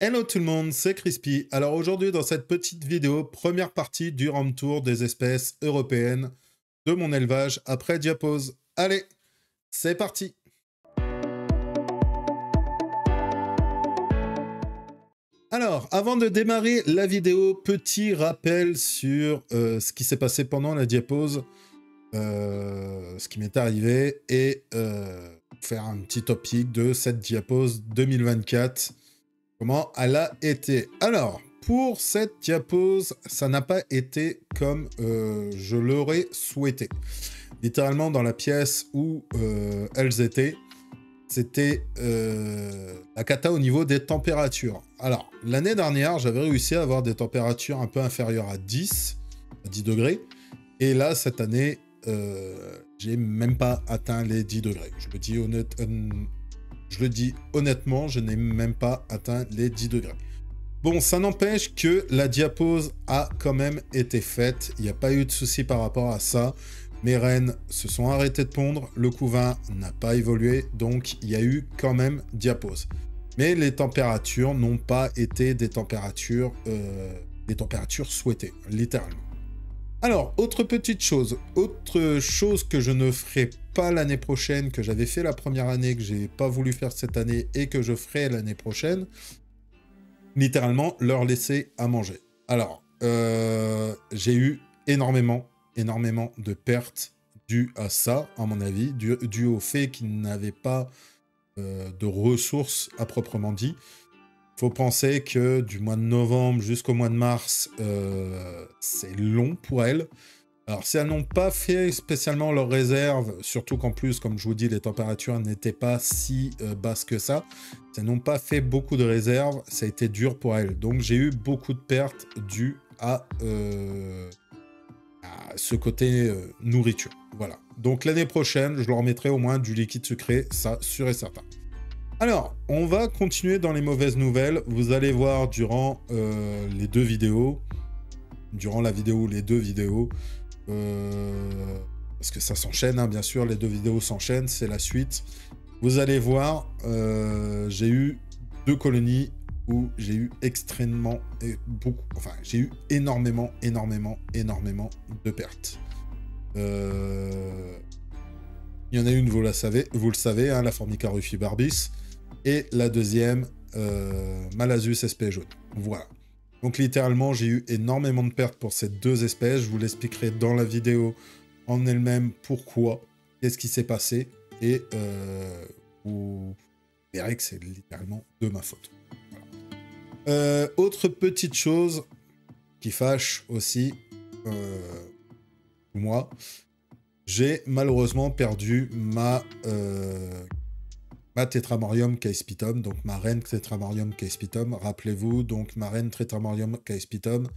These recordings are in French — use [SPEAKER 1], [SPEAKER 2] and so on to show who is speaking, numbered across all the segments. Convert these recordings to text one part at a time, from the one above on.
[SPEAKER 1] Hello tout le monde, c'est Crispy. Alors aujourd'hui dans cette petite vidéo, première partie du round tour des espèces européennes de mon élevage après diapause. Allez, c'est parti. Alors, avant de démarrer la vidéo, petit rappel sur ce qui s'est passé pendant la diapause, ce qui m'est arrivé, et faire un petit topic de cette diapause 2024. Comment elle a été. Alors, pour cette diapause, ça n'a pas été comme je l'aurais souhaité. Littéralement, dans la pièce où elles étaient, c'était la cata au niveau des températures. Alors, l'année dernière, j'avais réussi à avoir des températures un peu inférieures à 10 degrés. Et là, cette année, j'ai même pas atteint les 10 degrés. Je le dis honnêtement, je n'ai même pas atteint les 10 degrés. Bon, ça n'empêche que la diapause a quand même été faite. Il n'y a pas eu de souci par rapport à ça. Mes rennes se sont arrêtées de pondre. Le couvain n'a pas évolué. Donc, il y a eu quand même diapause. Mais les températures n'ont pas été des températures souhaitées, littéralement. Alors, autre chose que je ne ferai pas l'année prochaine, que j'avais fait la première année, que j'ai pas voulu faire cette année et que je ferai l'année prochaine, littéralement leur laisser à manger. Alors, j'ai eu énormément de pertes dues à ça, à mon avis, dû au fait qu'ils n'avaient pas de ressources à proprement dit. Faut penser que du mois de novembre jusqu'au mois de mars, c'est long pour elles. Alors, si elles n'ont pas fait spécialement leurs réserves, surtout qu'en plus, comme je vous dis, les températures n'étaient pas si basses que ça, si elles n'ont pas fait beaucoup de réserves, ça a été dur pour elles. Donc, j'ai eu beaucoup de pertes dues à ce côté nourriture. Voilà. Donc, l'année prochaine, je leur mettrai au moins du liquide sucré, ça, sûr et certain. Alors, on va continuer dans les mauvaises nouvelles. Vous allez voir durant les deux vidéos, parce que ça s'enchaîne, hein, bien sûr, les deux vidéos s'enchaînent, c'est la suite. Vous allez voir, j'ai eu deux colonies où j'ai eu j'ai eu énormément de pertes. Il y en a une, vous le savez, hein, la Formica rufibarbis. Et la deuxième, Malasus SP jaune. Voilà. Donc littéralement, j'ai eu énormément de pertes pour ces deux espèces. Je vous l'expliquerai dans la vidéo en elle-même pourquoi, qu'est-ce qui s'est passé. Et vous verrez que c'est littéralement de ma faute. Voilà. Autre petite chose qui fâche aussi, moi, j'ai malheureusement perdu ma Tetramorium caespitum, donc ma reine Tetramorium caespitum. Rappelez-vous, donc ma reine Tetramorium caespitum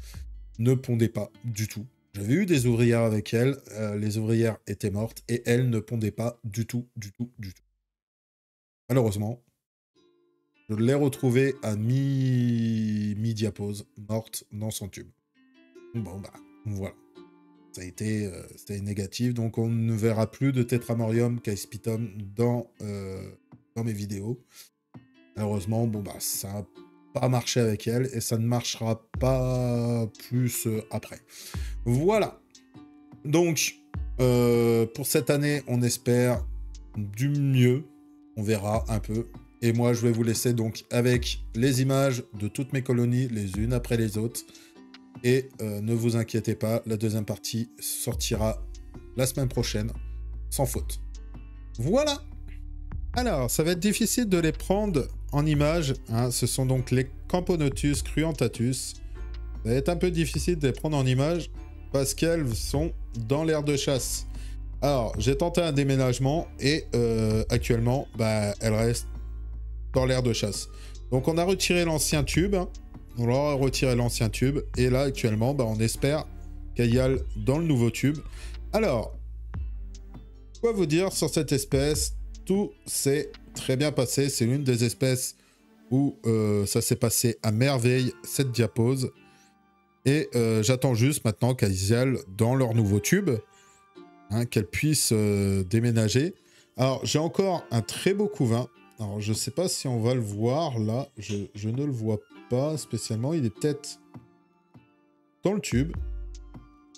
[SPEAKER 1] ne pondait pas du tout. J'avais eu des ouvrières avec elle, les ouvrières étaient mortes et elle ne pondait pas du tout. Malheureusement, je l'ai retrouvée à mi-diapause, morte dans son tube. Bon bah, voilà. Ça a été négatif, donc on ne verra plus de Tetramorium caespitum dans mes vidéos. Malheureusement, bon bah ça n'a pas marché avec elle et ça ne marchera pas plus après. Voilà. Donc pour cette année, on espère du mieux. On verra un peu. Et moi, je vais vous laisser donc avec les images de toutes mes colonies, les unes après les autres. Et ne vous inquiétez pas, la deuxième partie sortira la semaine prochaine, sans faute. Voilà. Alors, ça va être difficile de les prendre en image. Hein. Ce sont donc les Camponotus cruentatus. Ça va être un peu difficile de les prendre en image parce qu'elles sont dans l'aire de chasse. Alors, j'ai tenté un déménagement et actuellement, bah, elles restent dans l'aire de chasse. Donc, on a retiré l'ancien tube. On leur a retiré l'ancien tube. Et là, actuellement, bah, on espère qu'elle y aille dans le nouveau tube. Alors, quoi vous dire sur cette espèce? Tout s'est très bien passé. C'est l'une des espèces où ça s'est passé à merveille, cette diapause. Et j'attends juste maintenant qu'elles y aillent dans leur nouveau tube. Hein, qu'elles puissent déménager. Alors, j'ai encore un très beau couvain. Alors, je ne sais pas si on va le voir là. Je ne le vois pas spécialement. Il est peut-être dans le tube.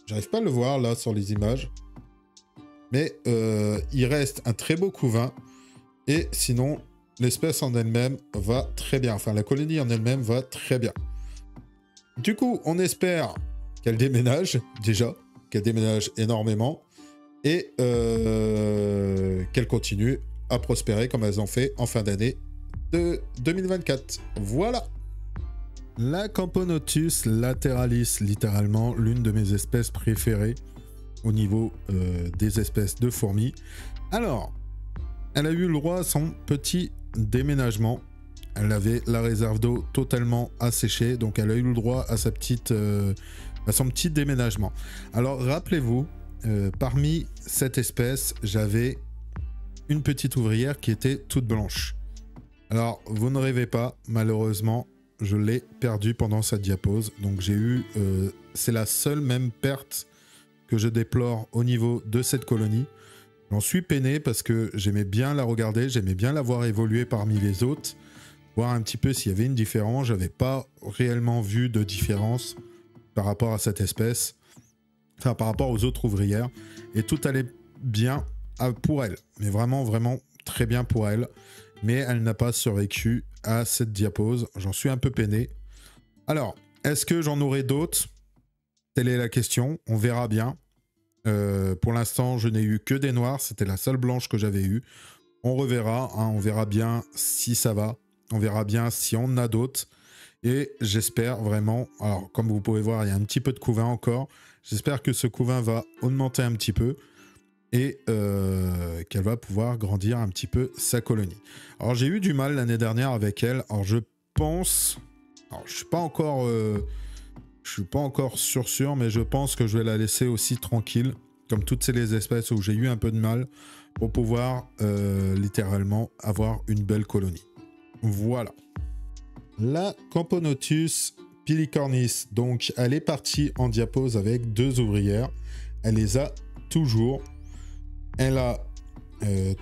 [SPEAKER 1] J'arrive pas à le voir là sur les images. Mais il reste un très beau couvain. Et sinon, l'espèce en elle-même va très bien. Enfin, la colonie en elle-même va très bien. Du coup, on espère qu'elle déménage, déjà. Qu'elle déménage énormément. Et qu'elle continue à prospérer comme elles ont fait en fin d'année de 2024. Voilà. La Camponotus lateralis, littéralement l'une de mes espèces préférées au niveau des espèces de fourmis. Alors, elle a eu le droit à son petit déménagement. Elle avait la réserve d'eau totalement asséchée, donc elle a eu le droit à sa petite, à son petit déménagement. Alors, rappelez-vous, parmi cette espèce, j'avais une petite ouvrière qui était toute blanche. Alors, vous ne rêvez pas, malheureusement, je l'ai perdue pendant cette diapose. Donc, j'ai eu... c'est la seule même perte que je déplore au niveau de cette colonie. J'en suis peiné parce que j'aimais bien la regarder, j'aimais bien la voir évoluer parmi les autres, voir un petit peu s'il y avait une différence. Je n'avais pas réellement vu de différence par rapport à cette espèce, enfin par rapport aux autres ouvrières. Et tout allait bien pour elle, mais vraiment, vraiment très bien pour elle. Mais elle n'a pas survécu à cette diapose. J'en suis un peu peiné. Alors, est-ce que j'en aurai d'autres? Telle est la question. On verra bien. Pour l'instant, je n'ai eu que des noirs. C'était la seule blanche que j'avais eue. On reverra. Hein, on verra bien si ça va. On verra bien si on en a d'autres. Et j'espère vraiment... Alors, comme vous pouvez voir, il y a un petit peu de couvain encore. J'espère que ce couvain va augmenter un petit peu. Et qu'elle va pouvoir grandir un petit peu sa colonie. Alors j'ai eu du mal l'année dernière avec elle. Alors je pense... Alors je suis pas encore sûr, mais je pense que je vais la laisser aussi tranquille, comme toutes ces espèces où j'ai eu un peu de mal, pour pouvoir littéralement avoir une belle colonie. Voilà. La Camponotus pilicornis, donc elle est partie en diapose avec 2 ouvrières. Elle les a toujours. Elle a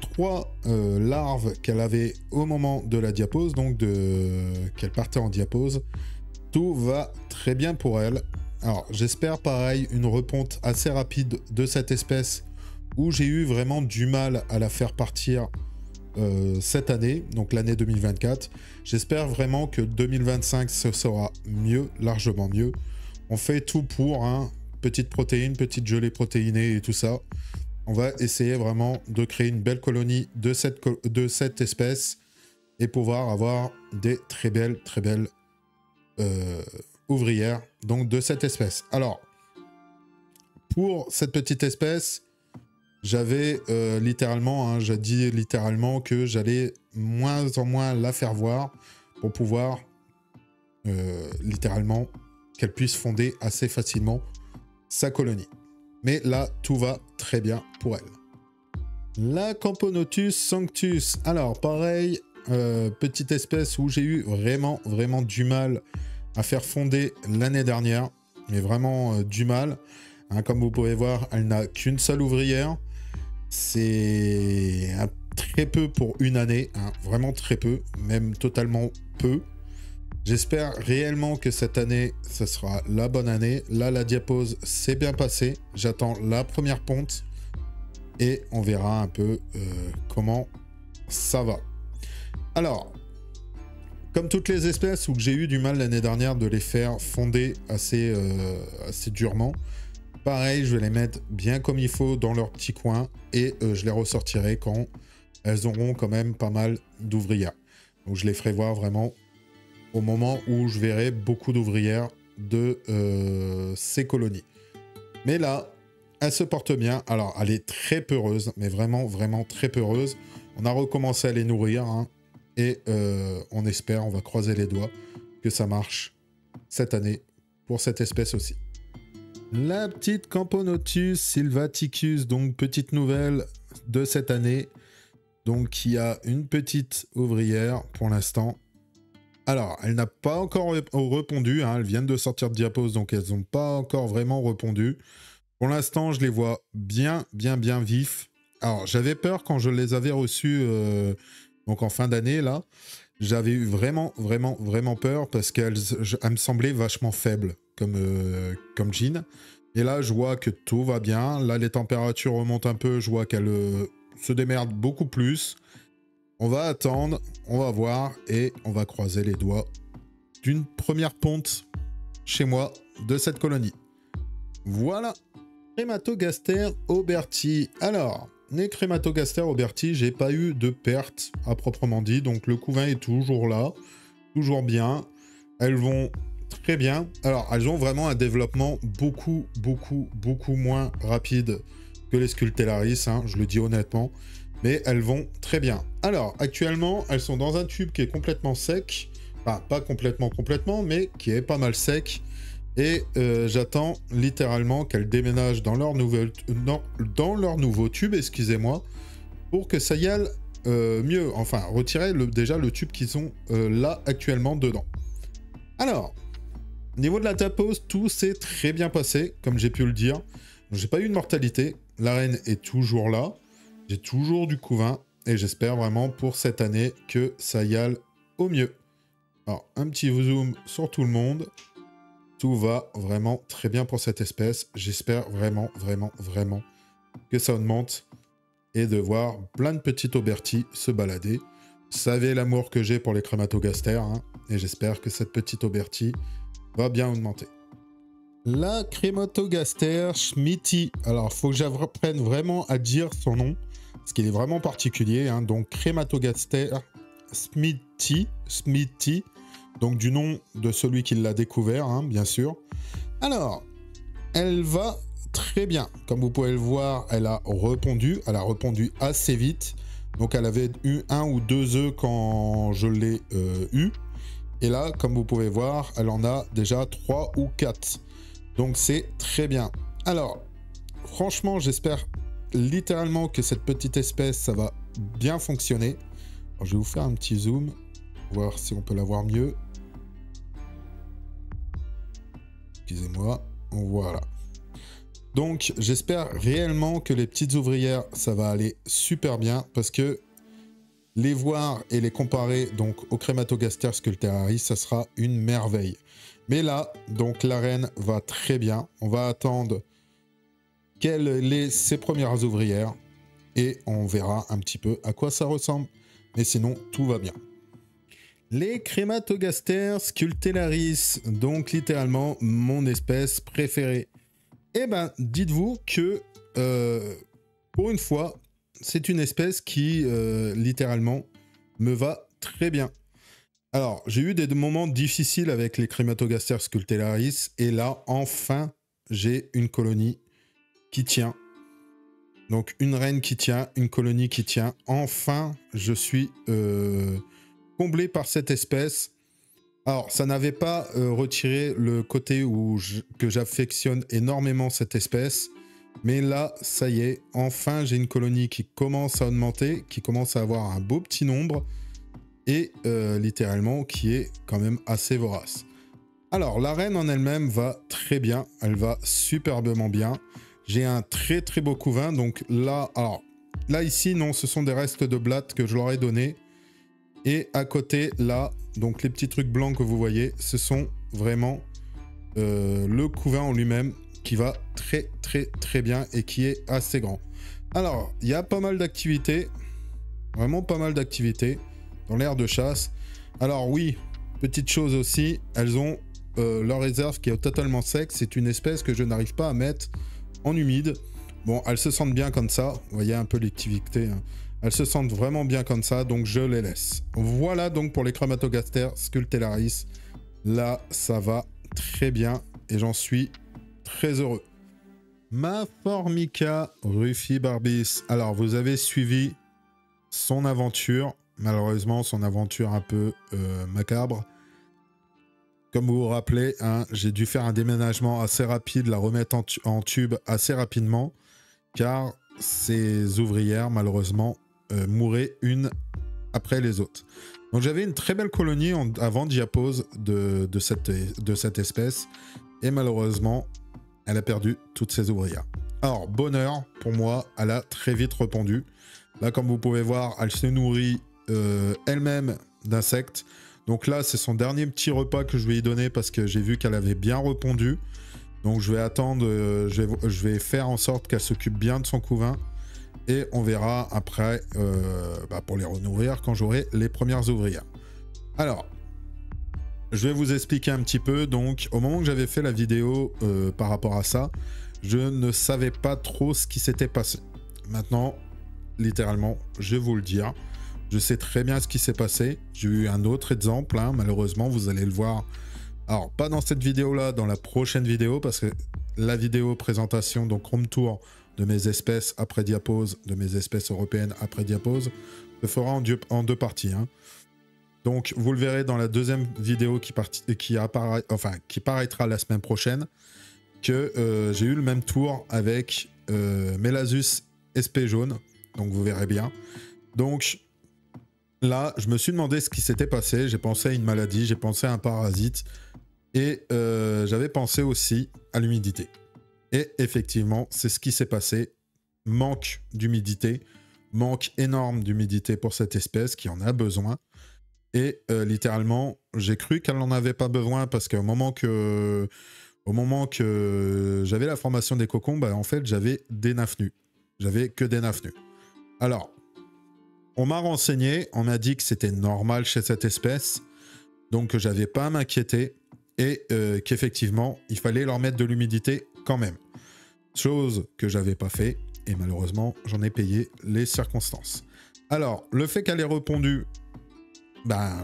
[SPEAKER 1] 3 larves qu'elle avait au moment de la diapose, donc qu'elle partait en diapose. Tout va très bien pour elle. Alors, j'espère pareil une reponte assez rapide de cette espèce où j'ai eu vraiment du mal à la faire partir cette année, donc l'année 2024. J'espère vraiment que 2025, ce sera mieux, largement mieux. On fait tout pour, hein, petite protéine, petite gelée protéinée et tout ça. On va essayer vraiment de créer une belle colonie de cette espèce et pouvoir avoir des très belles ouvrières donc de cette espèce. Alors, pour cette petite espèce, j'avais littéralement, hein, j'ai dit littéralement que j'allais moins en moins la faire voir pour pouvoir littéralement qu'elle puisse fonder assez facilement sa colonie. Mais là, tout va très bien pour elle. La Camponotus sanctus. Alors, pareil, petite espèce où j'ai eu vraiment du mal à faire fonder l'année dernière. Mais vraiment du mal. Hein, comme vous pouvez voir, elle n'a qu'une seule ouvrière. C'est très peu pour une année. Hein, vraiment très peu. Même totalement peu. J'espère réellement que cette année, ce sera la bonne année. Là, la diapose s'est bien passée. J'attends la première ponte. Et on verra un peu comment ça va. Alors, comme toutes les espèces où j'ai eu du mal l'année dernière de les faire fonder assez durement, pareil, je vais les mettre bien comme il faut dans leur petit coin. Et je les ressortirai quand elles auront quand même pas mal d'ouvrières. Donc je les ferai voir vraiment au moment où je verrai beaucoup d'ouvrières de ces colonies. Mais là, elle se porte bien. Alors, elle est très peureuse, mais vraiment très peureuse. On a recommencé à les nourrir, hein, et on espère, on va croiser les doigts, que ça marche cette année pour cette espèce aussi. La petite Camponotus sylvaticus, donc petite nouvelle de cette année. Donc, qui a une petite ouvrière pour l'instant. Alors, elle n'a pas encore répondu, hein, elles viennent de sortir de diapose, donc elles n'ont pas encore vraiment répondu. Pour l'instant, je les vois bien vifs. Alors, j'avais peur quand je les avais reçus donc en fin d'année, là. J'avais eu vraiment, vraiment, vraiment peur parce qu'elle me semblait vachement faible comme jean. Et là, je vois que tout va bien. Là, les températures remontent un peu. Je vois qu'elle se démerde beaucoup plus. On va attendre, on va voir et on va croiser les doigts d'une première ponte chez moi de cette colonie. Voilà. Crématogaster auberti. Alors, les Crématogaster auberti, j'ai pas eu de perte à proprement dit. Donc le couvain est toujours là, toujours bien. Elles vont très bien. Alors, elles ont vraiment un développement beaucoup, beaucoup, beaucoup moins rapide que les Scultellaris, hein, je le dis honnêtement. Mais elles vont très bien. Alors, actuellement, elles sont dans un tube qui est complètement sec. Enfin, pas complètement, mais qui est pas mal sec. Et j'attends littéralement qu'elles déménagent dans leur nouveau tube, excusez-moi, pour que ça y aille mieux. Enfin, retirer déjà le tube qu'ils ont là actuellement dedans. Alors, au niveau de la tapose, tout s'est très bien passé, comme j'ai pu le dire. J'ai pas eu de mortalité. La reine est toujours là. J'ai toujours du couvain. Et j'espère vraiment pour cette année que ça y aille au mieux. Alors, un petit zoom sur tout le monde. Tout va vraiment très bien pour cette espèce. J'espère vraiment, vraiment, vraiment que ça augmente et de voir plein de petites auberties se balader. Vous savez l'amour que j'ai pour les Crématogaster, hein, et j'espère que cette petite aubertie va bien augmenter. La Crématogaster Smithy. Alors, il faut que j'apprenne vraiment à dire son nom, parce qu'il est vraiment particulier. Hein. Donc, Crématogaster Smithy. Donc du nom de celui qui l'a découvert, hein, bien sûr. Alors, elle va très bien. Comme vous pouvez le voir, elle a répondu assez vite. Donc elle avait eu 1 ou 2 œufs quand je l'ai eu. Et là, comme vous pouvez voir, elle en a déjà 3 ou 4. Donc c'est très bien. Alors, franchement, j'espère littéralement que cette petite espèce, ça va bien fonctionner. Alors, je vais vous faire un petit zoom, voir si on peut la voir mieux. Excusez-moi, voilà. Donc, j'espère réellement que les petites ouvrières, ça va aller super bien parce que les voir et les comparer donc au Crématogaster Scultellaris, ça sera une merveille. Mais là, donc la reine va très bien. On va attendre qu'elle ait ses premières ouvrières et on verra un petit peu à quoi ça ressemble. Mais sinon, tout va bien. Les Crématogaster Scultellaris, donc littéralement mon espèce préférée. Eh ben, dites-vous que pour une fois, c'est une espèce qui littéralement me va très bien. Alors, j'ai eu des moments difficiles avec les Crématogaster Scultellaris et là, enfin, j'ai une colonie qui tient. Donc, une reine qui tient, une colonie qui tient. Enfin, je suis comblé par cette espèce. Alors, ça n'avait pas retiré le côté que j'affectionne énormément cette espèce. Mais là, ça y est, enfin, j'ai une colonie qui commence à augmenter, qui commence à avoir un beau petit nombre et littéralement qui est quand même assez vorace. Alors, la reine en elle-même va très bien. Elle va superbement bien. J'ai un très très beau couvain. Donc là, alors, là ici, non, ce sont des restes de blattes que je leur ai donné. Et à côté, là, donc les petits trucs blancs que vous voyez, ce sont vraiment le couvain en lui-même qui va très très très bien et qui est assez grand. Alors, il y a pas mal d'activités, vraiment pas mal d'activités dans l'aire de chasse. Alors oui, petite chose aussi, elles ont leur réserve qui est totalement sec. C'est une espèce que je n'arrive pas à mettre en humide. Bon, elles se sentent bien comme ça. Vous voyez un peu l'activité, hein. Elles se sentent vraiment bien comme ça, donc je les laisse. Voilà donc pour les Crématogaster Scultellaris. Là, ça va très bien et j'en suis très heureux. Ma Formica Rufibarbis. Alors, vous avez suivi son aventure. Malheureusement, son aventure un peu macabre. Comme vous vous rappelez, hein, j'ai dû faire un déménagement assez rapide, la remettre en tube assez rapidement, car ces ouvrières, malheureusement, mouraient une après les autres. Donc j'avais une très belle colonie avant diapose de cette espèce, et malheureusement, elle a perdu toutes ses ouvrières. Alors, bonheur, pour moi, elle a très vite répondu. Là, comme vous pouvez voir, elle se nourrit elle-même d'insectes. Donc là, c'est son dernier petit repas que je vais lui donner parce que j'ai vu qu'elle avait bien répondu. Donc je vais attendre, je vais faire en sorte qu'elle s'occupe bien de son couvain. Et on verra après, pour les renourrir, quand j'aurai les premières ouvrières. Alors, je vais vous expliquer un petit peu. Donc, au moment que j'avais fait la vidéo par rapport à ça, je ne savais pas trop ce qui s'était passé. Maintenant, littéralement, je vais vous le dire. Je sais très bien ce qui s'est passé. J'ai eu un autre exemple, hein, malheureusement, vous allez le voir. Alors, pas dans cette vidéo-là, dans la prochaine vidéo, parce que la vidéo présentation, donc home tour de mes espèces après diapose, de mes espèces européennes après diapose, se fera en deux parties. Hein. Donc, vous le verrez dans la deuxième vidéo qui paraîtra la semaine prochaine, que j'ai eu le même tour avec Melasus SP jaune. Donc, vous verrez bien. Donc, là, je me suis demandé ce qui s'était passé. J'ai pensé à une maladie, j'ai pensé à un parasite. Et j'avais pensé aussi à l'humidité. Et effectivement, c'est ce qui s'est passé. Manque d'humidité. Manque énorme d'humidité pour cette espèce qui en a besoin. Et littéralement, j'ai cru qu'elle n'en avait pas besoin parce qu'au moment que j'avais la formation des cocons, en fait, j'avais des nymphes nues. J'avais que des nymphes nues. Alors, on m'a renseigné, on m'a dit que c'était normal chez cette espèce, donc que j'avais pas à m'inquiéter et qu'effectivement, il fallait leur mettre de l'humidité quand même. Chose que j'avais pas fait et malheureusement, j'en ai payé les circonstances. Alors, le fait qu'elle ait répondu,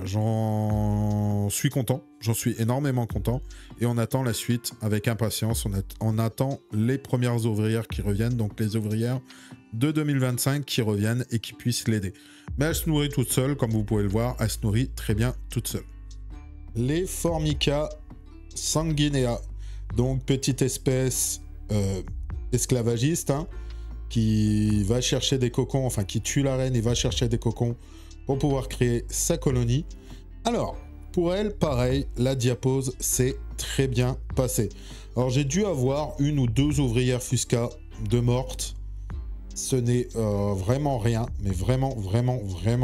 [SPEAKER 1] j'en suis content, j'en suis énormément content et on attend la suite avec impatience. On attend les premières ouvrières qui reviennent, donc les ouvrières de 2025 qui reviennent et qui puissent l'aider. Mais elle se nourrit toute seule, comme vous pouvez le voir, elle se nourrit très bien toute seule. Les Formica sanguinea, donc petite espèce esclavagiste, hein, qui va chercher des cocons, enfin qui tue la reine et va chercher des cocons pour pouvoir créer sa colonie. Alors, pour elle, pareil, la diapose s'est très bien passée. Alors, j'ai dû avoir une ou deux ouvrières Fusca de mortes. Ce n'est vraiment rien, mais vraiment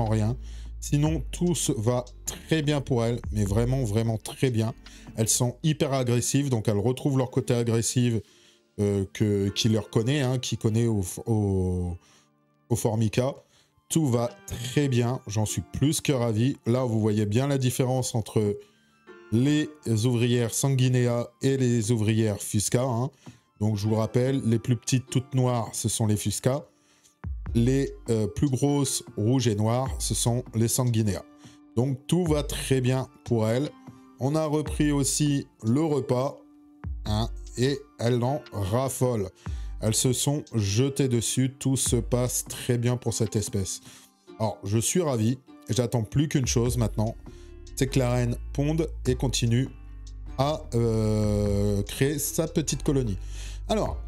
[SPEAKER 1] rien. Sinon, tout va très bien pour elles, mais vraiment très bien. Elles sont hyper agressives, donc elles retrouvent leur côté agressif qui leur connaît, hein, qui connaît au Formica. Tout va très bien, j'en suis plus que ravi. Là, vous voyez bien la différence entre les ouvrières sanguinea et les ouvrières Fusca. Hein. Donc, je vous rappelle, les plus petites toutes noires, ce sont les Fusca. Les plus grosses, rouges et noires, ce sont les sanguinea. Donc, tout va très bien pour elles. On a repris aussi le repas, hein, et elles en raffolent. Elles se sont jetées dessus, tout se passe très bien pour cette espèce. Alors, je suis ravi, j'attends plus qu'une chose maintenant, c'est que la reine ponde et continue à créer sa petite colonie. Alors,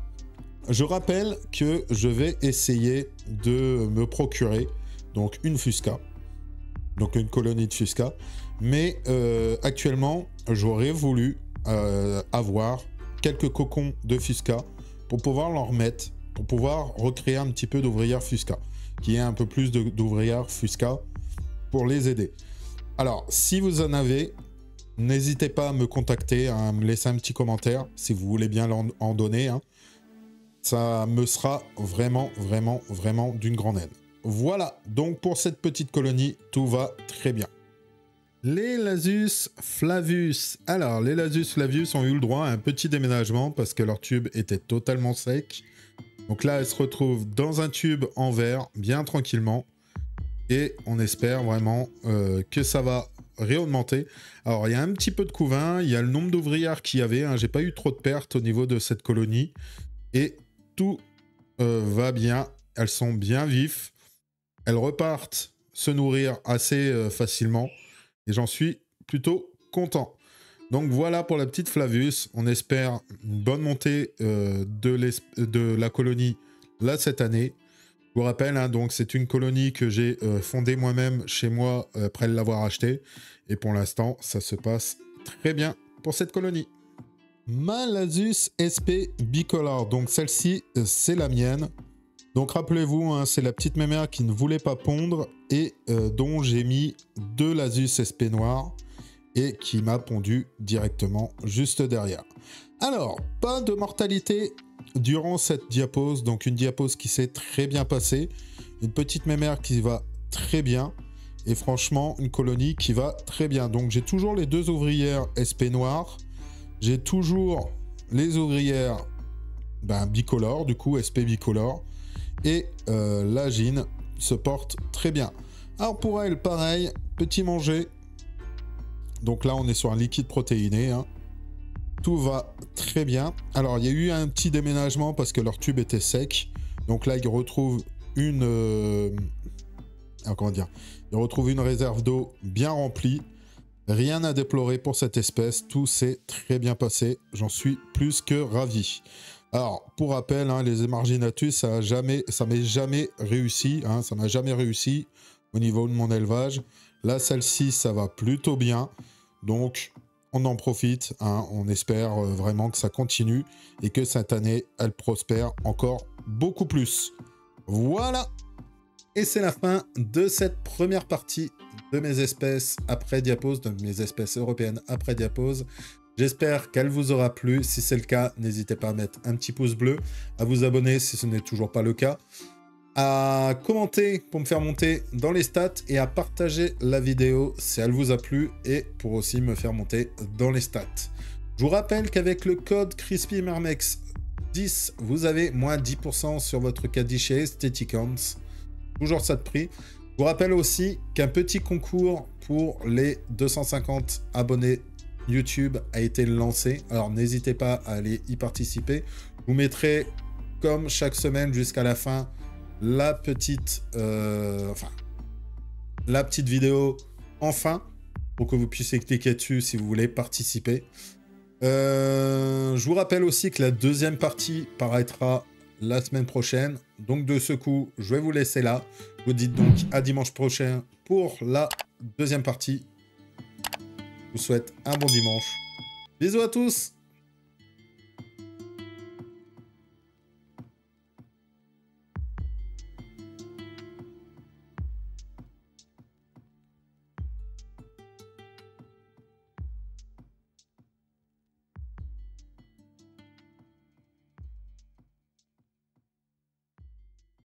[SPEAKER 1] je rappelle que je vais essayer de me procurer donc une Fusca, donc une colonie de Fusca, mais actuellement, j'aurais voulu avoir quelques cocons de Fusca pour pouvoir leur remettre, pour pouvoir recréer un petit peu d'ouvrières Fusca, qu'il y ait un peu plus d'ouvrières Fusca pour les aider. Alors, si vous en avez, n'hésitez pas à me contacter, à me laisser un petit commentaire, si vous voulez bien en donner. Hein. Ça me sera vraiment d'une grande aide. Voilà, donc pour cette petite colonie, tout va très bien. Les Lasus flavus. Alors, les Lasus flavus ont eu le droit à un petit déménagement parce que leur tube était totalement sec. Donc là, elles se retrouvent dans un tube en verre, bien tranquillement. Et on espère vraiment que ça va réaugmenter. Alors, il y a un petit peu de couvain, il y a le nombre d'ouvrières qu'il y avait. Hein. J'ai pas eu trop de pertes au niveau de cette colonie. Et tout va bien. Elles sont bien vives. Elles repartent se nourrir assez facilement. Et j'en suis plutôt content. Donc voilà pour la petite Flavus. On espère une bonne montée de la colonie là cette année. Je vous rappelle, hein, donc c'est une colonie que j'ai fondée moi-même chez moi après l'avoir achetée. Et pour l'instant, ça se passe très bien pour cette colonie. Ma Lasus SP bicolore. Donc celle-ci, c'est la mienne. Donc rappelez-vous, hein, c'est la petite mémère qui ne voulait pas pondre et dont j'ai mis 2 Lasus SP noirs et qui m'a pondu directement juste derrière. Alors, pas de mortalité durant cette diapose, donc une diapose qui s'est très bien passée, une petite mémère qui va très bien, et franchement, une colonie qui va très bien. Donc j'ai toujours les 2 ouvrières SP noires, j'ai toujours les ouvrières bicolores, du coup SP bicolore, et la Gine se porte très bien. Alors pour elle, pareil, petit manger. Donc là, on est sur un liquide protéiné, hein. Tout va très bien. Alors, il y a eu un petit déménagement parce que leur tube était sec. Donc là, ils retrouvent une... comment dire? Ils retrouvent une réserve d'eau bien remplie. Rien à déplorer pour cette espèce. Tout s'est très bien passé. J'en suis plus que ravi. Alors, pour rappel, hein, les Emarginatus, ça m'est jamais réussi. Hein, ça n'a jamais réussi au niveau de mon élevage. Là, celle-ci, ça va plutôt bien. Donc, on en profite. Hein, on espère vraiment que ça continue et que cette année, elle prospère encore beaucoup plus. Voilà. Et c'est la fin de cette première partie de mes espèces après diapose, de mes espèces européennes après diapose. J'espère qu'elle vous aura plu. Si c'est le cas, n'hésitez pas à mettre un petit pouce bleu, à vous abonner si ce n'est toujours pas le cas, à commenter pour me faire monter dans les stats et à partager la vidéo si elle vous a plu et pour aussi me faire monter dans les stats. Je vous rappelle qu'avec le code CrispyMermex10, vous avez moins 10% sur votre caddie chez Aestheticons. Toujours ça de prix. Je vous rappelle aussi qu'un petit concours pour les 250 abonnés YouTube a été lancé. Alors n'hésitez pas à aller y participer. Je vous mettrai, comme chaque semaine jusqu'à la fin, la petite vidéo en fin pour que vous puissiez cliquer dessus si vous voulez participer. Je vous rappelle aussi que la deuxième partie paraîtra la semaine prochaine. Donc de ce coup, je vais vous laisser là. Je vous dis donc à dimanche prochain pour la deuxième partie. Je vous souhaite un bon dimanche. Bisous à tous!